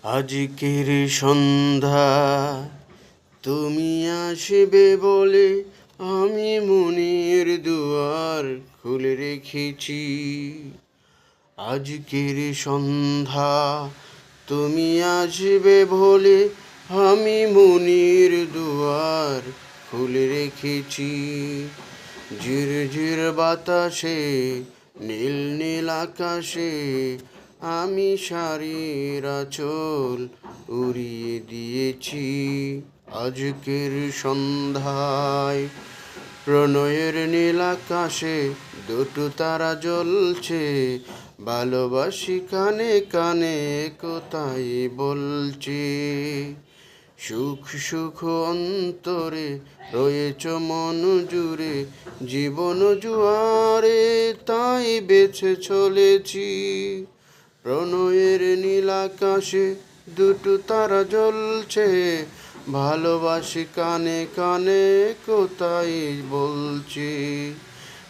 আজকের সন্ধ্যা তুমি আসবে বলে আমি মনের দুয়ার খুলে রেখেছি। আজকের সন্ধ্যা তুমি আসবে বলে আমি মনের দুয়ার খুলে রেখেছি। ঝিরঝির বাতাসে নীল নীল আকাশে আমি শাড়ির আঁচল উড়িয়ে দিয়েছি। আজকের সন্ধ্যায় প্রণয়ের নীল আকাশে দুটো তারা জ্বলছে, ভালোবাসি কানে কানে কোথায় বলছে। সুখ সুখ অন্তরে রয়েছ মন জুড়ে, জীবন জুয়ারে তাই বেছে চলেছি। প্রণয়ের নীল আকাশে দুটো তারা জ্বলছে, ভালোবাসি কানে কানে কোথায় বলছে।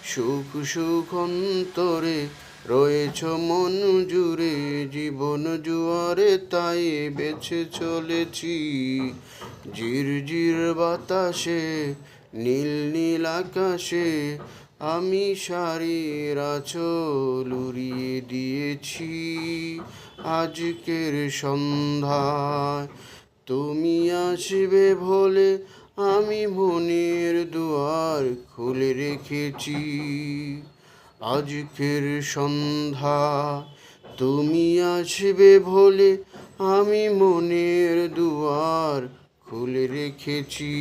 সুখ সুখ অন্তরে রয়েছ মন জুড়ে, জীবন জুয়ারে তাই বেছে চলেছি। ঝিরঝির বাতাসে নীল নীল আকাশে আমি শাড়ির আঁচল উড়িয়ে দিয়েছি। আজকের সন্ধ্যায় তুমি আসবে বলে আমি মনের দুয়ার খুলে রেখেছি। আজকের সন্ধ্যা তুমি আসবে বলে আমি মনের দুয়ার খুলে রেখেছি।